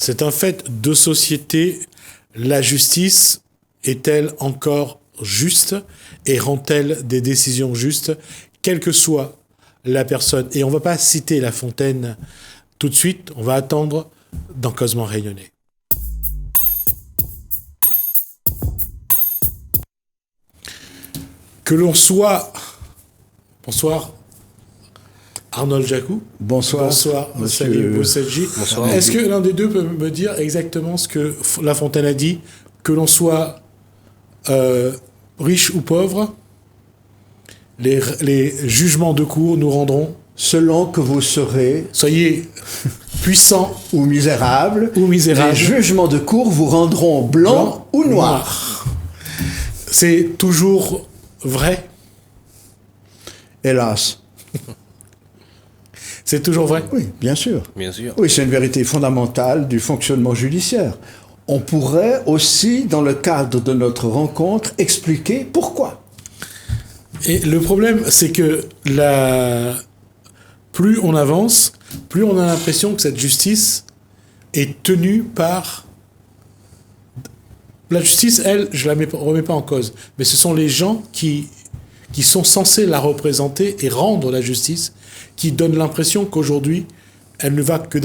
C'est un fait de société. La justice est-elle encore juste et rend-elle des décisions justes, quelle que soit la personne? Et on ne va pas citer La Fontaine tout de suite, on va attendre dans Causement Réunionnais. Que l'on soit... Bonsoir. Arnold Jacou. Bonsoir. Bonsoir, Salim Boussadji. Bonsoir. Est-ce que l'un des deux peut me dire exactement ce que La Fontaine a dit? Que l'on soit riche ou pauvre, les jugements de cour nous rendront... Selon que vous serez... Soyez puissants ou misérables. Les jugements de cour vous rendront blanc ou noir. C'est toujours vrai? Hélas. C'est toujours vrai? Oui, bien sûr. Bien sûr. Oui, c'est une vérité fondamentale du fonctionnement judiciaire. On pourrait aussi, dans le cadre de notre rencontre, expliquer pourquoi. Et le problème, c'est que plus on avance, plus on a l'impression que cette justice est tenue par... La justice, elle, je ne la remets pas en cause, mais ce sont les gens qui sont censés la représenter et rendre la justice, qui donnent l'impression qu'aujourd'hui, elle ne va que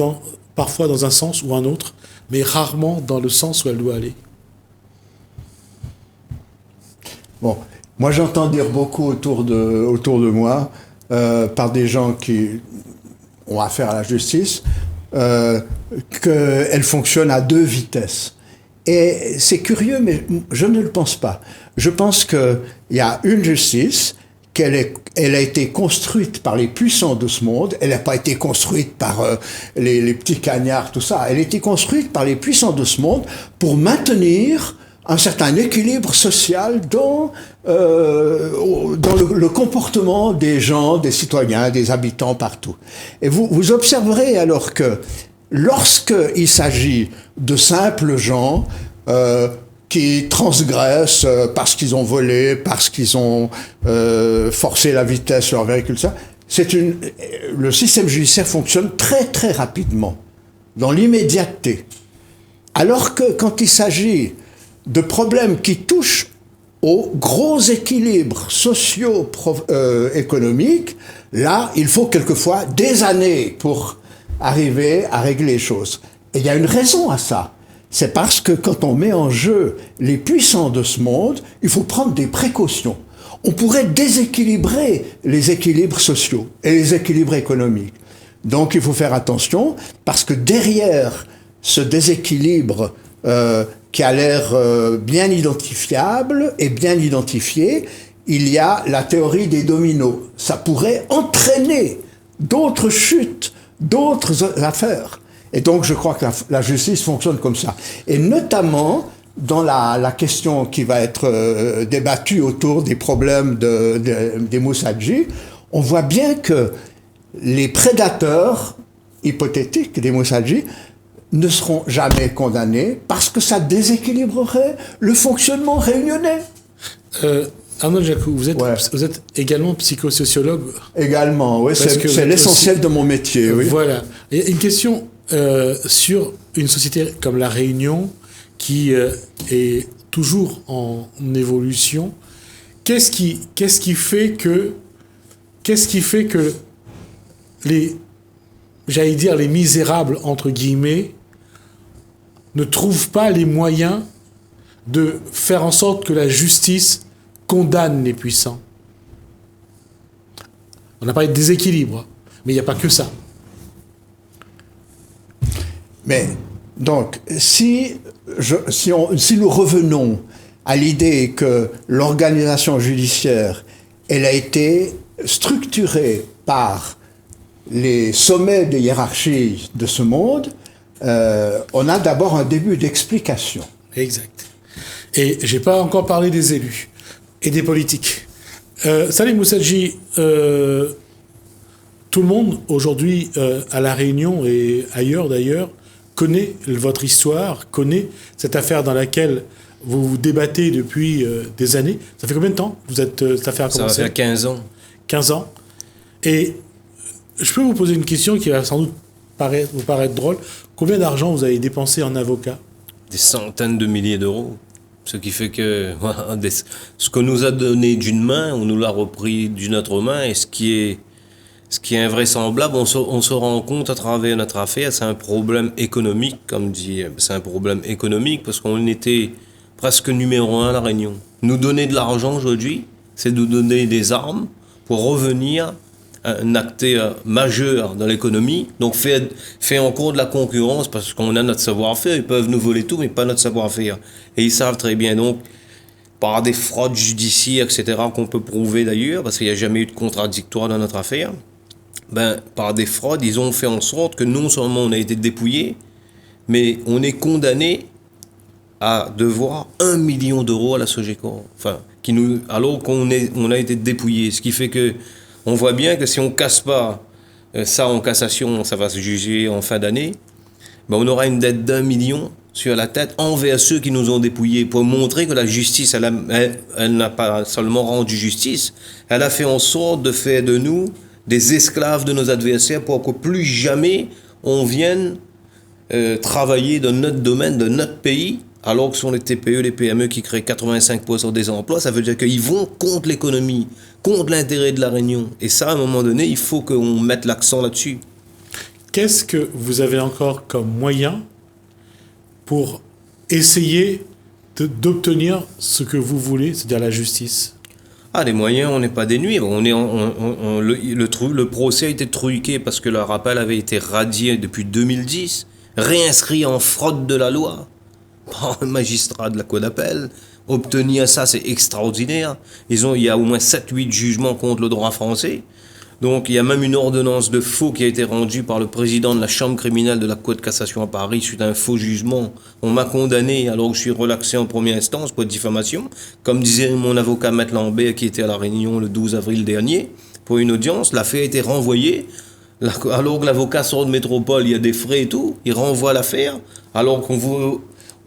parfois dans un sens ou un autre, mais rarement dans le sens où elle doit aller. Bon, moi j'entends dire beaucoup autour de moi, par des gens qui ont affaire à la justice, qu'elle fonctionne à 2 vitesses. Et c'est curieux, mais je ne le pense pas. Je pense qu'il y a une justice, elle a été construite par les puissants de ce monde, elle n'a pas été construite par les petits cagnards, tout ça, elle a été construite par les puissants de ce monde pour maintenir un certain équilibre social dans le comportement des gens, des citoyens, des habitants partout. Et vous observerez alors que lorsqu'il s'agit de simples gens qui transgressent parce qu'ils ont volé, parce qu'ils ont forcé la vitesse sur leur véhicule, ça, le système judiciaire fonctionne très très rapidement, dans l'immédiateté. Alors que quand il s'agit de problèmes qui touchent aux gros équilibres socio-économiques, là, il faut quelquefois des années pour arriver à régler les choses. Et il y a une raison à ça. C'est parce que quand on met en jeu les puissants de ce monde, il faut prendre des précautions. On pourrait déséquilibrer les équilibres sociaux et les équilibres économiques. Donc il faut faire attention, parce que derrière ce déséquilibre qui a l'air bien identifiable et bien identifié, il y a la théorie des dominos. Ça pourrait entraîner d'autres chutes, d'autres affaires. Et donc je crois que la justice fonctionne comme ça. Et notamment dans la question qui va être débattue autour des problèmes des Moussadji, on voit bien que les prédateurs hypothétiques des Moussadji ne seront jamais condamnés parce que ça déséquilibrerait le fonctionnement réunionnais. Arnold Jacou, vous êtes également psychosociologue? Également, oui, c'est l'essentiel aussi de mon métier. Oui. Voilà. Et une question sur une société comme La Réunion qui est toujours en évolution. Qu'est-ce qui fait que les misérables, entre guillemets, ne trouvent pas les moyens de faire en sorte que la justice condamne les puissants? On a parlé de déséquilibre, mais il n'y a pas que ça. Mais donc, si nous revenons à l'idée que l'organisation judiciaire, elle a été structurée par les sommets des hiérarchies de ce monde, on a d'abord un début d'explication. Exact. Et j'ai pas encore parlé des élus et des politiques. Salim Boussadji, tout le monde aujourd'hui à La Réunion et ailleurs d'ailleurs connaît votre histoire, connaît cette affaire dans laquelle vous vous débattez depuis des années. Ça fait combien de temps que vous êtes cette affaire a commencé? Ça va faire 15 ans. 15 ans. Et je peux vous poser une question qui va sans doute vous paraître drôle. Combien d'argent vous avez dépensé en avocat? Des centaines de milliers d'euros. Ce qui fait que voilà, ce qu'on nous a donné d'une main, on nous l'a repris d'une autre main. Et ce qui est invraisemblable, on se rend compte à travers notre affaire, c'est un problème économique, comme dit, c'est un problème économique parce qu'on était presque numéro 1 à La Réunion. Nous donner de l'argent aujourd'hui, c'est nous donner des armes pour revenir à un acteur majeur dans l'économie, donc fait encore de la concurrence parce qu'on a notre savoir-faire, ils peuvent nous voler tout, mais pas notre savoir-faire. Et ils savent très bien, donc, par des fraudes judiciaires, etc., qu'on peut prouver d'ailleurs, parce qu'il n'y a jamais eu de contradictoire dans notre affaire, par des fraudes, ils ont fait en sorte que non seulement on a été dépouillé, mais on est condamné à devoir 1 million d'euros à la Sogecor. Enfin, alors qu'on a été dépouillé. Ce qui fait que on voit bien que si on casse pas ça en cassation, ça va se juger en fin d'année, on aura une dette d'1 million sur la tête envers ceux qui nous ont dépouillés pour montrer que la justice, elle n'a pas seulement rendu justice, elle a fait en sorte de faire de nous des esclaves de nos adversaires pour que plus jamais on vienne travailler dans notre domaine, de notre pays, alors que ce sont les TPE, les PME qui créent 85% des emplois. Ça veut dire qu'ils vont contre l'économie, contre l'intérêt de La Réunion. Et ça, à un moment donné, il faut qu'on mette l'accent là-dessus. Qu'est-ce que vous avez encore comme moyen pour essayer d'obtenir ce que vous voulez, c'est-à-dire la justice? Les moyens, on n'est pas dénués. Le procès a été truqué parce que le rappel avait été radié depuis 2010, réinscrit en fraude de la loi par un magistrat de la cour d'appel. Obtenir ça, c'est extraordinaire. Il y a au moins 7-8 jugements contre le droit français. Donc il y a même une ordonnance de faux qui a été rendue par le président de la chambre criminelle de la Cour de cassation à Paris suite à un faux jugement. On m'a condamné alors que je suis relaxé en première instance pour diffamation. Comme disait mon avocat Maître Lambert qui était à La Réunion le 12 avril dernier, pour une audience, l'affaire a été renvoyée. Alors que l'avocat sort de métropole, il y a des frais et tout, il renvoie l'affaire, alors qu'on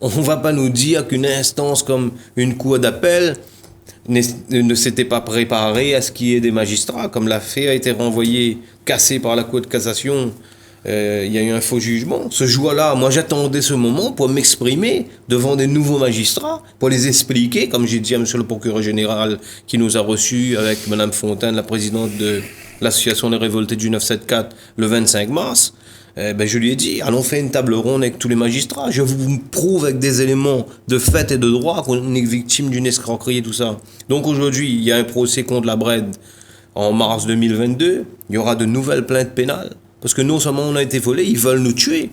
ne va pas nous dire qu'une instance comme une cour d'appel ne s'était pas préparée à ce qu'il y ait des magistrats. Comme l'affaire a été renvoyée, cassée par la Cour de cassation, il y a eu un faux jugement. Ce jour-là, moi j'attendais ce moment pour m'exprimer devant des nouveaux magistrats, pour les expliquer, comme j'ai dit à monsieur le procureur général qui nous a reçus avec madame Fontaine, la présidente de l'association des révoltés du 974, le 25 mars. Je lui ai dit, allons faire une table ronde avec tous les magistrats. Je vous prouve avec des éléments de fait et de droit qu'on est victime d'une escroquerie et tout ça. Donc aujourd'hui, il y a un procès contre la Bred en mars 2022. Il y aura de nouvelles plaintes pénales. Parce que non seulement on a été volés, ils veulent nous tuer.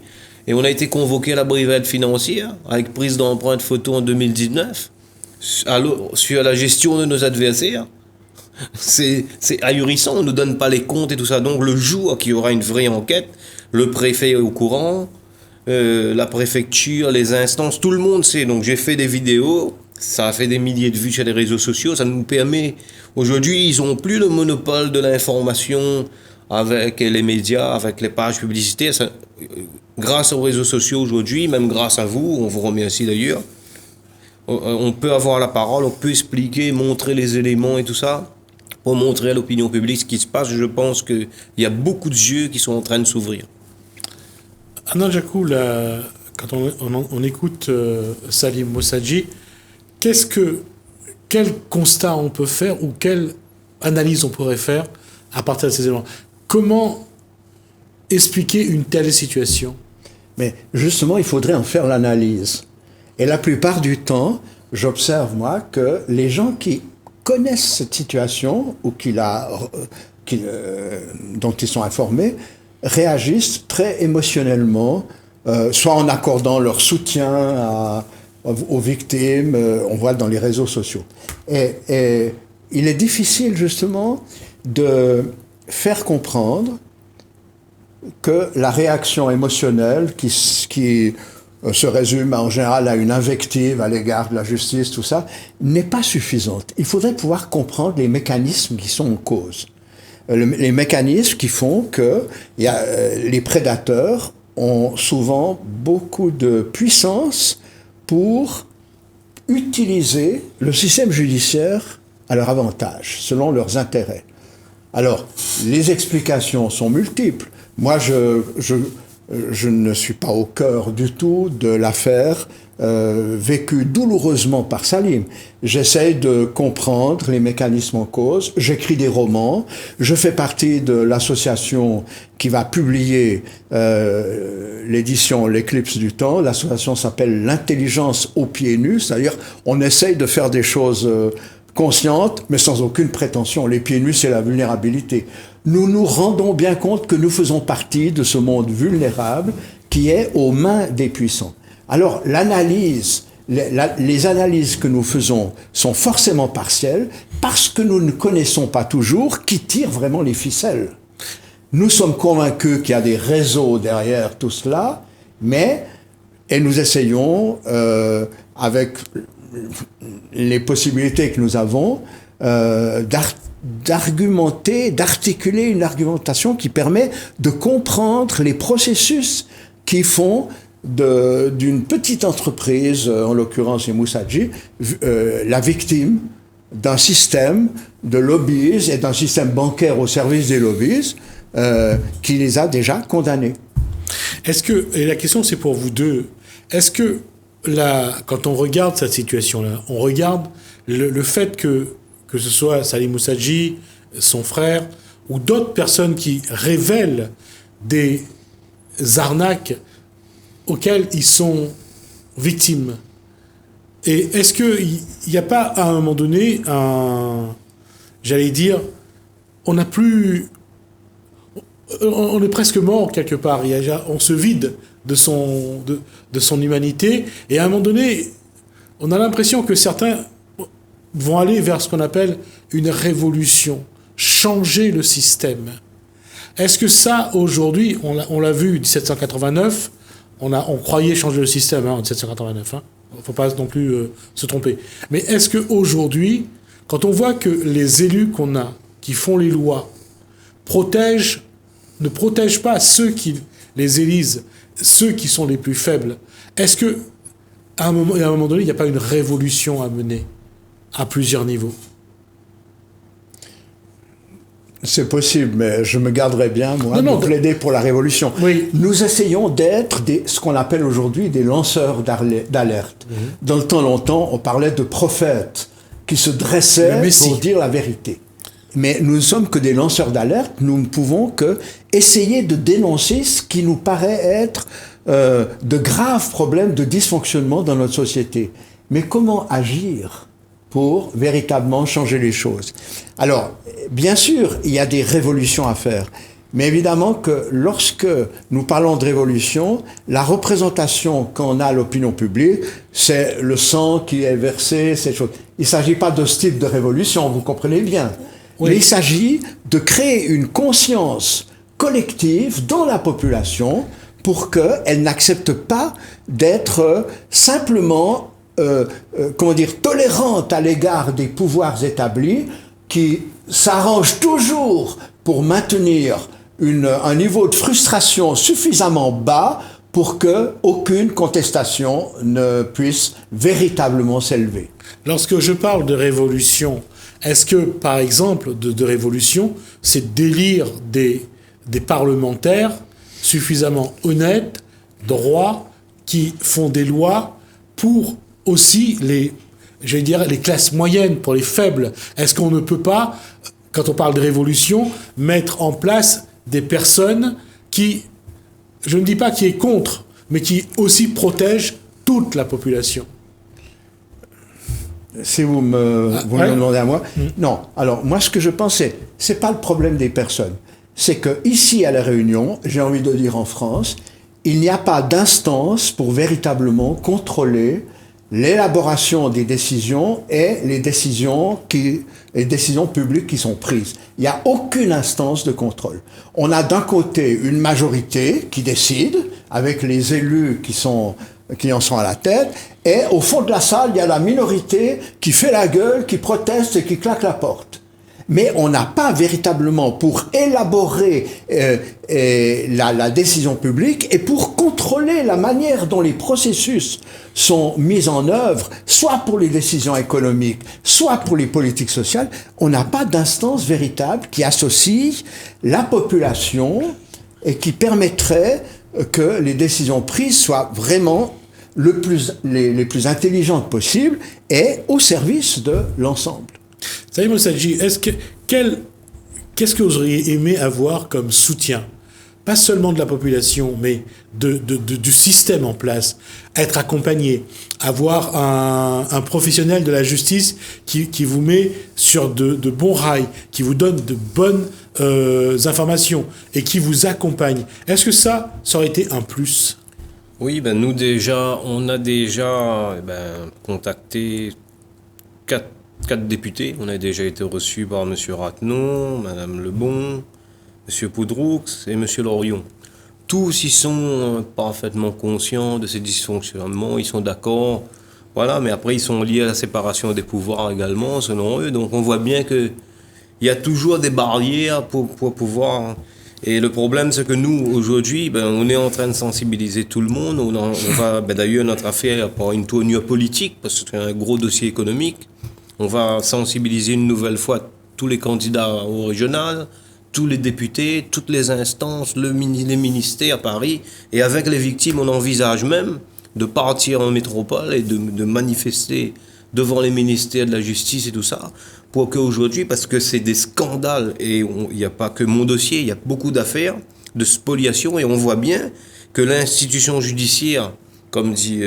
Et on a été convoqué à la brigade financière avec prise d'empreintes photo en 2019 sur la gestion de nos adversaires. C'est ahurissant, on ne nous donne pas les comptes et tout ça. Donc le jour qu'il y aura une vraie enquête, le préfet est au courant, la préfecture, les instances, tout le monde sait. Donc j'ai fait des vidéos, ça a fait des milliers de vues sur les réseaux sociaux, ça nous permet... Aujourd'hui, ils n'ont plus le monopole de l'information avec les médias, avec les pages publicitaires. Grâce aux réseaux sociaux aujourd'hui, même grâce à vous, on vous remercie d'ailleurs, on peut avoir la parole, on peut expliquer, montrer les éléments et tout ça, pour montrer à l'opinion publique ce qui se passe. Je pense qu'il y a beaucoup de yeux qui sont en train de s'ouvrir. Anand Jaku, quand on écoute Salim Mossadji, quel constat on peut faire ou quelle analyse on pourrait faire à partir de ces éléments? Comment expliquer une telle situation? Mais justement, il faudrait en faire l'analyse. Et la plupart du temps, j'observe, moi, que les gens qui connaissent cette situation ou dont ils sont informés réagissent très émotionnellement, soit en accordant leur soutien aux victimes, on voit dans les réseaux sociaux. Et il est difficile justement de faire comprendre que la réaction émotionnelle qui se résume en général à une invective à l'égard de la justice, tout ça, n'est pas suffisante. Il faudrait pouvoir comprendre les mécanismes qui sont en cause. Les mécanismes qui font que les prédateurs ont souvent beaucoup de puissance pour utiliser le système judiciaire à leur avantage, selon leurs intérêts. Alors, les explications sont multiples. Moi, je ne suis pas au cœur du tout de l'affaire vécue douloureusement par Salim. J'essaye de comprendre les mécanismes en cause, j'écris des romans, je fais partie de l'association qui va publier l'édition L'éclipse du temps. L'association s'appelle L'intelligence aux pieds nus, c'est-à-dire on essaye de faire des choses conscientes, mais sans aucune prétention. Les pieds nus, c'est la vulnérabilité. Nous nous rendons bien compte que nous faisons partie de ce monde vulnérable qui est aux mains des puissants. Alors, l'analyse, les analyses que nous faisons sont forcément partielles parce que nous ne connaissons pas toujours qui tire vraiment les ficelles. Nous sommes convaincus qu'il y a des réseaux derrière tout cela, et nous essayons, avec les possibilités que nous avons, d'argumenter, d'articuler une argumentation qui permet de comprendre les processus qui font d'une petite entreprise, en l'occurrence Mousadji, la victime d'un système de lobbies et d'un système bancaire au service des lobbies qui les a déjà condamnés. Et la question c'est pour vous deux, est-ce que quand on regarde cette situation-là, on regarde le fait que ce soit Salim Mousadji, son frère, ou d'autres personnes qui révèlent des arnaques auxquelles ils sont victimes. Et est-ce qu'il n'y a pas, à un moment donné, j'allais dire, on est presque mort quelque part, on se vide de son humanité, et à un moment donné, on a l'impression que certains vont aller vers ce qu'on appelle une révolution, changer le système. Est-ce que ça, aujourd'hui, on l'a vu, 1789, on croyait changer le système en 1789, il ne faut pas non plus se tromper. Mais est-ce qu'aujourd'hui, quand on voit que les élus qu'on a, qui font les lois, ne protègent pas ceux qui les élisent, ceux qui sont les plus faibles, est-ce qu'à un moment donné, il n'y a pas une révolution à mener à plusieurs niveaux? C'est possible, mais je me garderai bien, moi, de plaider pour la révolution. Oui. Nous essayons d'être ce qu'on appelle aujourd'hui des lanceurs d'alerte. Dans le temps longtemps, on parlait de prophètes qui se dressaient pour dire la vérité. Mais nous ne sommes que des lanceurs d'alerte, nous ne pouvons que essayer de dénoncer ce qui nous paraît être de graves problèmes de dysfonctionnement dans notre société. Mais comment agir pour véritablement changer les choses? Alors, bien sûr, il y a des révolutions à faire. Mais évidemment que lorsque nous parlons de révolution, la représentation qu'on a à l'opinion publique, c'est le sang qui est versé, ces choses. Il ne s'agit pas de ce type de révolution, vous comprenez bien. Oui. Mais il s'agit de créer une conscience collective dans la population pour qu'elle n'accepte pas d'être simplement tolérante à l'égard des pouvoirs établis qui s'arrangent toujours pour maintenir un niveau de frustration suffisamment bas pour que aucune contestation ne puisse véritablement s'élever. Lorsque je parle de révolution, est-ce que, par exemple, de révolution, c'est d'élire des parlementaires suffisamment honnêtes, droits, qui font des lois pour aussi les classes moyennes, pour les faibles? Est-ce qu'on ne peut pas, quand on parle de révolution, mettre en place des personnes qui, je ne dis pas qui est contre, mais qui aussi protègent toute la population? Si vous me demandez à moi. Non. Alors, moi, ce que je pense, c'est pas le problème des personnes. C'est que ici, à La Réunion, j'ai envie de dire en France, il n'y a pas d'instance pour véritablement contrôler l'élaboration des décisions et les décisions publiques qui sont prises. Il n'y a aucune instance de contrôle. On a d'un côté une majorité qui décide, avec les élus qui en sont à la tête, et au fond de la salle, il y a la minorité qui fait la gueule, qui proteste et qui claque la porte. Mais on n'a pas véritablement pour élaborer la décision publique et pour contrôler la manière dont les processus sont mis en œuvre, soit pour les décisions économiques, soit pour les politiques sociales. On n'a pas d'instance véritable qui associe la population et qui permettrait que les décisions prises soient vraiment les plus intelligentes possibles et au service de l'ensemble. Saïd Mossadji, qu'est-ce que vous auriez aimé avoir comme soutien? Pas seulement de la population, mais du système en place. Être accompagné, avoir un professionnel de la justice qui vous met sur de bons rails, qui vous donne de bonnes informations et qui vous accompagne. Est-ce que ça aurait été un plus? Oui, nous déjà, on a déjà contacté quatre députés. On a déjà été reçus par M. Ratnon, Mme Lebon, M. Poudroux et M. Lorion. Tous, ils sont parfaitement conscients de ces dysfonctionnements, ils sont d'accord. Voilà, mais après, ils sont liés à la séparation des pouvoirs également, selon eux. Donc, on voit bien qu'il y a toujours des barrières pour pouvoir... Et le problème, c'est que nous, aujourd'hui, on est en train de sensibiliser tout le monde. On va, d'ailleurs, notre affaire prend une tournure politique, parce que c'est un gros dossier économique. On va sensibiliser une nouvelle fois tous les candidats au régional, tous les députés, toutes les instances, les ministères à Paris. Et avec les victimes, on envisage même de partir en métropole et de manifester devant les ministères de la justice et tout ça, pour qu'aujourd'hui, parce que c'est des scandales, et il n'y a pas que mon dossier, il y a beaucoup d'affaires de spoliation, et on voit bien que l'institution judiciaire, comme dit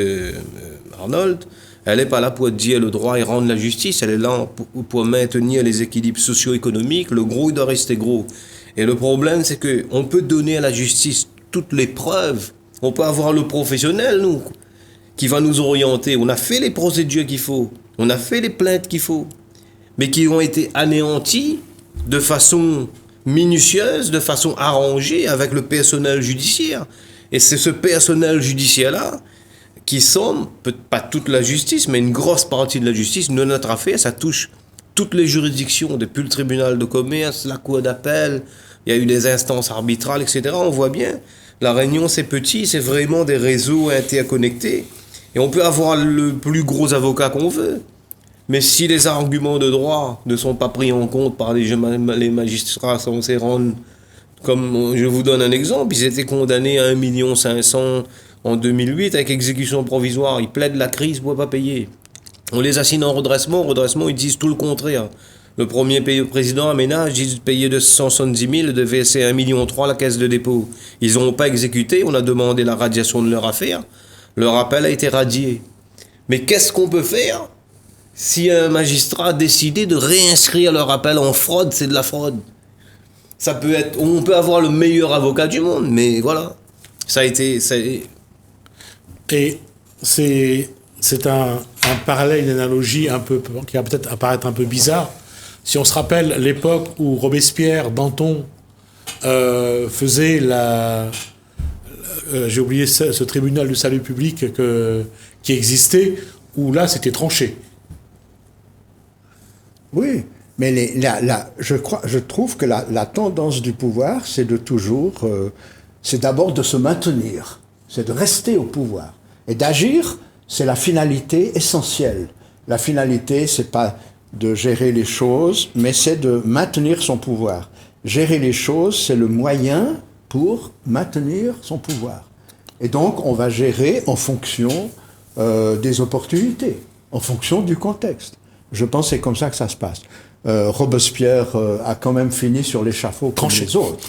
Arnold, elle n'est pas là pour dire le droit et rendre la justice, elle est là pour maintenir les équilibres socio-économiques. Le gros, il doit rester gros. Et le problème, c'est qu'on peut donner à la justice toutes les preuves. On peut avoir le professionnel, nous, qui va nous orienter. On a fait les procédures qu'il faut, on a fait les plaintes qu'il faut, mais qui ont été anéanties de façon minutieuse, de façon arrangée avec le personnel judiciaire. Et c'est ce personnel judiciaire-là qui somme, pas toute la justice, mais une grosse partie de la justice. Nous, notre affaire, ça touche toutes les juridictions, depuis le tribunal de commerce, la cour d'appel, il y a eu des instances arbitrales, etc. On voit bien, la Réunion, c'est petit, c'est vraiment des réseaux interconnectés. Et on peut avoir le plus gros avocat qu'on veut. Mais si les arguments de droit ne sont pas pris en compte par les magistrats censés rendre, comme je vous donne un exemple, ils étaient condamnés à 1,5 million en 2008 avec exécution provisoire. Ils plaident la crise pour ne pas payer. On les assigne en redressement. Redressement, ils disent tout le contraire. Le premier président Aménage dit de payer 270 000, de verser 1,3 million à la caisse de dépôt. Ils n'ont pas exécuté. On a demandé la radiation de leur affaire. Leur appel a été radié. Mais qu'est-ce qu'on peut faire si un magistrat a décidé de réinscrire leur appel en fraude? C'est de la fraude. Ça peut être, on peut avoir le meilleur avocat du monde, mais voilà. Et c'est un parallèle, une analogie un peu, qui va peut-être apparaître un peu bizarre. Si on se rappelle l'époque où Robespierre, Danton, faisait j'ai oublié ce tribunal du salut public qui existait, où là c'était tranché. Oui, mais je trouve que la tendance du pouvoir, c'est de toujours, c'est d'abord de se maintenir, c'est de rester au pouvoir. Et d'agir, c'est la finalité essentielle. La finalité, c'est pas de gérer les choses, mais c'est de maintenir son pouvoir. Gérer les choses, c'est le moyen pour maintenir son pouvoir. Et donc, on va gérer en fonction des opportunités, en fonction du contexte. Je pense que c'est comme ça que ça se passe. Robespierre a quand même fini sur l'échafaud comme les autres.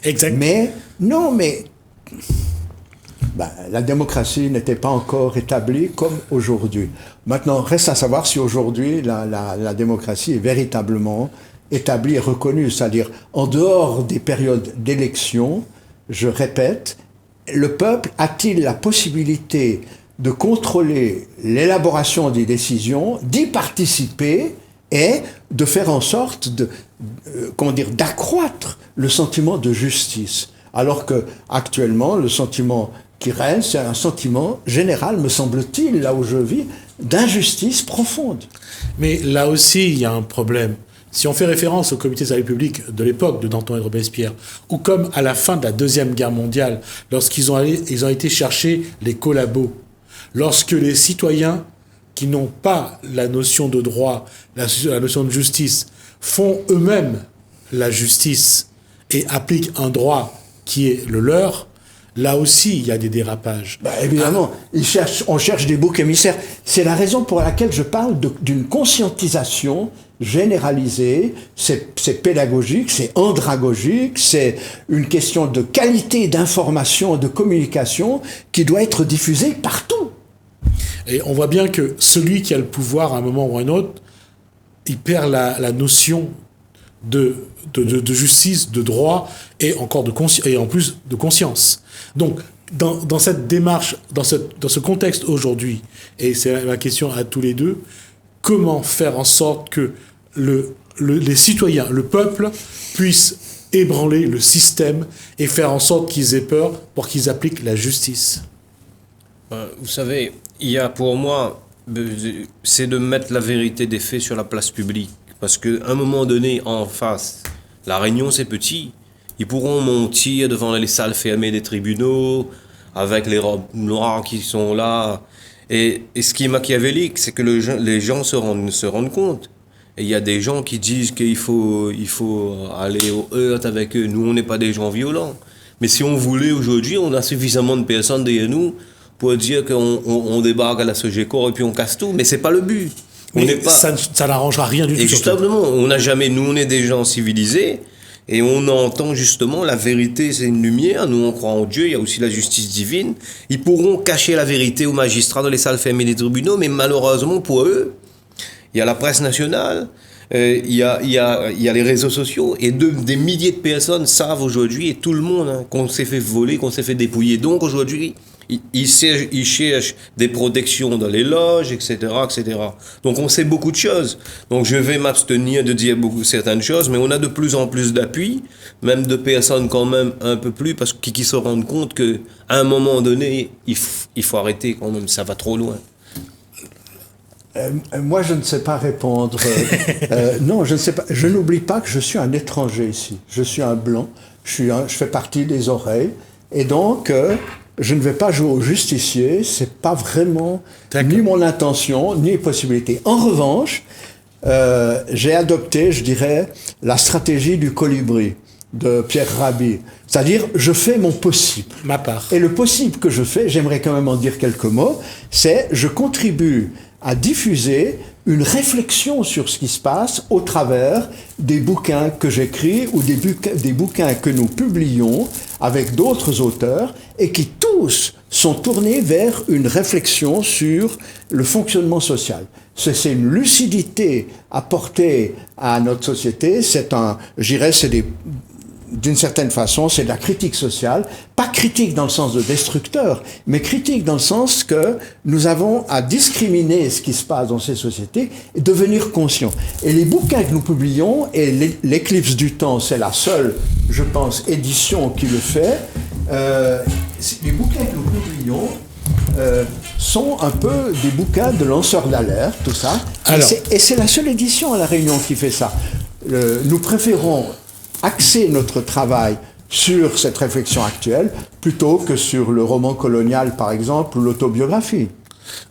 Exact. Mais la démocratie n'était pas encore établie comme aujourd'hui. Maintenant, reste à savoir si aujourd'hui la démocratie est véritablement établie et reconnue. C'est-à-dire, en dehors des périodes d'élection, je répète, le peuple a-t-il la possibilité de contrôler l'élaboration des décisions, d'y participer et de faire en sorte d'accroître le sentiment de justice. Alors que actuellement, le sentiment qui règne, c'est un sentiment général, me semble-t-il, là où je vis, d'injustice profonde. Mais là aussi, il y a un problème. Si on fait référence au comité de salut public de l'époque de Danton et de Robespierre, ou comme à la fin de la Deuxième Guerre mondiale, lorsqu'ils ont été chercher les collabos, lorsque les citoyens qui n'ont pas la notion de droit, la notion de justice, font eux-mêmes la justice et appliquent un droit qui est le leur, là aussi, il y a des dérapages. Évidemment, on cherche des boucs émissaires. C'est la raison pour laquelle je parle d'une conscientisation généralisée. C'est pédagogique, c'est andragogique, c'est une question de qualité d'information, de communication qui doit être diffusée partout. Et on voit bien que celui qui a le pouvoir à un moment ou à un autre, il perd la notion de justice, de droit et encore et en plus de conscience. Donc, dans cette démarche, dans ce contexte aujourd'hui, et c'est ma question à tous les deux, comment faire en sorte que les citoyens, le peuple, puissent ébranler le système et faire en sorte qu'ils aient peur pour qu'ils appliquent la justice? Vous savez, il y a pour moi, c'est de mettre la vérité des faits sur la place publique. Parce qu'à un moment donné, en face, la Réunion, c'est petit. Ils pourront monter devant les salles fermées des tribunaux, avec les robes noires qui sont là. Et ce qui est machiavélique, c'est que les gens se rendent compte. Et il y a des gens qui disent qu'il faut aller au heurt avec eux. Nous, on n'est pas des gens violents. Mais si on voulait aujourd'hui, on a suffisamment de personnes derrière nous pour dire qu'on débarque à la Sogecor et puis on casse tout. Mais c'est pas le but. Mais ça n'arrangera rien du tout. Et justement, on est des gens civilisés et on entend justement la vérité, c'est une lumière. Nous, on croit en Dieu, il y a aussi la justice divine. Ils pourront cacher la vérité aux magistrats dans les salles fermées des tribunaux, mais malheureusement pour eux, il y a la presse nationale, il y a les réseaux sociaux et des milliers de personnes savent aujourd'hui, et tout le monde, qu'on s'est fait voler, qu'on s'est fait dépouiller. Donc aujourd'hui, ils cherchent des protections dans les loges, etc., etc. Donc on sait beaucoup de choses. Donc je vais m'abstenir de dire certaines choses, mais on a de plus en plus d'appui, même de personnes quand même un peu plus, parce qui se rendent compte qu'à un moment donné, il faut arrêter quand même, ça va trop loin. Moi, je ne sais pas répondre. Non, je ne sais pas. Je n'oublie pas que je suis un étranger ici. Je suis un blanc. Je fais partie des oreilles. Et donc, je ne vais pas jouer au justicier. C'est pas vraiment ni mon intention, ni possibilité. En revanche, j'ai adopté, je dirais, la stratégie du colibri de Pierre Rabhi. C'est-à-dire, je fais mon possible. Ma part. Et le possible que je fais, j'aimerais quand même en dire quelques mots, c'est je contribue à diffuser une réflexion sur ce qui se passe au travers des bouquins que j'écris ou des bouquins que nous publions avec d'autres auteurs et qui tous sont tournés vers une réflexion sur le fonctionnement social. C'est une lucidité apportée à notre société, d'une certaine façon, c'est de la critique sociale, pas critique dans le sens de destructeur, mais critique dans le sens que nous avons à discriminer ce qui se passe dans ces sociétés et devenir conscients. Et les bouquins que nous publions, et l'Éclipse du temps, c'est la seule, je pense, édition qui le fait, les bouquins que nous publions sont un peu des bouquins de lanceurs d'alerte, tout ça. Et c'est la seule édition à La Réunion qui fait ça. Nous préférons axer notre travail sur cette réflexion actuelle plutôt que sur le roman colonial, par exemple, ou l'autobiographie.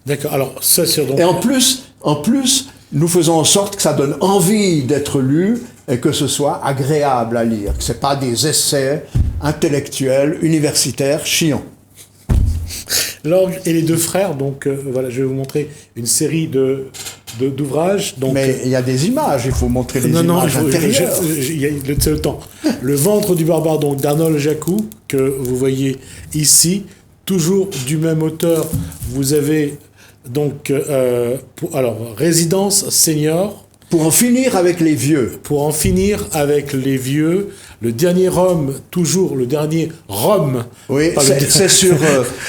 D'accord. Alors, ça, c'est donc... Et en plus, nous faisons en sorte que ça donne envie d'être lu et que ce soit agréable à lire. Que ce n'est pas des essais intellectuels, universitaires, chiants. L'Orgue et les deux frères, donc voilà, je vais vous montrer une série d'ouvrages. Donc, mais il y a des images, il faut montrer les images intérieures. C'est le temps. Le ventre du barbare, donc d'Arnold Jacou, que vous voyez ici, toujours du même auteur. Vous avez donc, Résidence Senior. Pour en finir avec les vieux. Pour en finir avec les vieux. Le dernier Rome, toujours le dernier Rome. Oui, c'est sur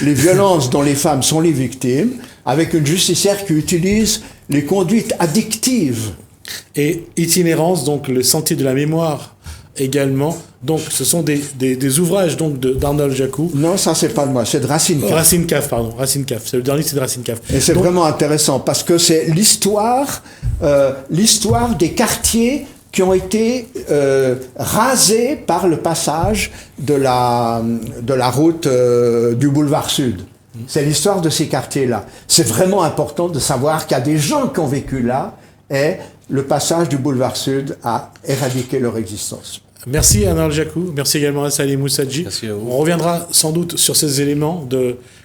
les violences dont les femmes sont les victimes, avec une justicière qui utilise les conduites addictives. Et Itinérance, donc le sentier de la mémoire également. Donc ce sont des ouvrages donc d'Arnold Jacou. Non, ça c'est pas de moi, c'est de Racine Caffe. Racine Caffe. C'est le dernier, c'est de Racine Caffe. Et c'est vraiment intéressant parce que c'est l'histoire des quartiers qui ont été rasés par le passage de la route du boulevard Sud. C'est l'histoire de ces quartiers-là. C'est vraiment important de savoir qu'il y a des gens qui ont vécu là et le passage du boulevard Sud a éradiqué leur existence. Merci Anna Al-Jakou, merci également à Salim Moussadji. Merci à vous. On reviendra sans doute sur ces éléments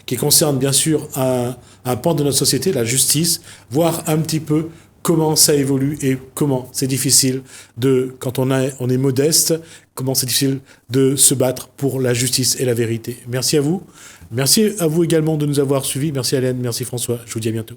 qui concernent bien sûr un pan de notre société, la justice, voir un petit peu comment ça évolue et comment c'est difficile quand on est modeste, comment c'est difficile de se battre pour la justice et la vérité. Merci à vous. Merci à vous également de nous avoir suivis. Merci Hélène, merci François. Je vous dis à bientôt.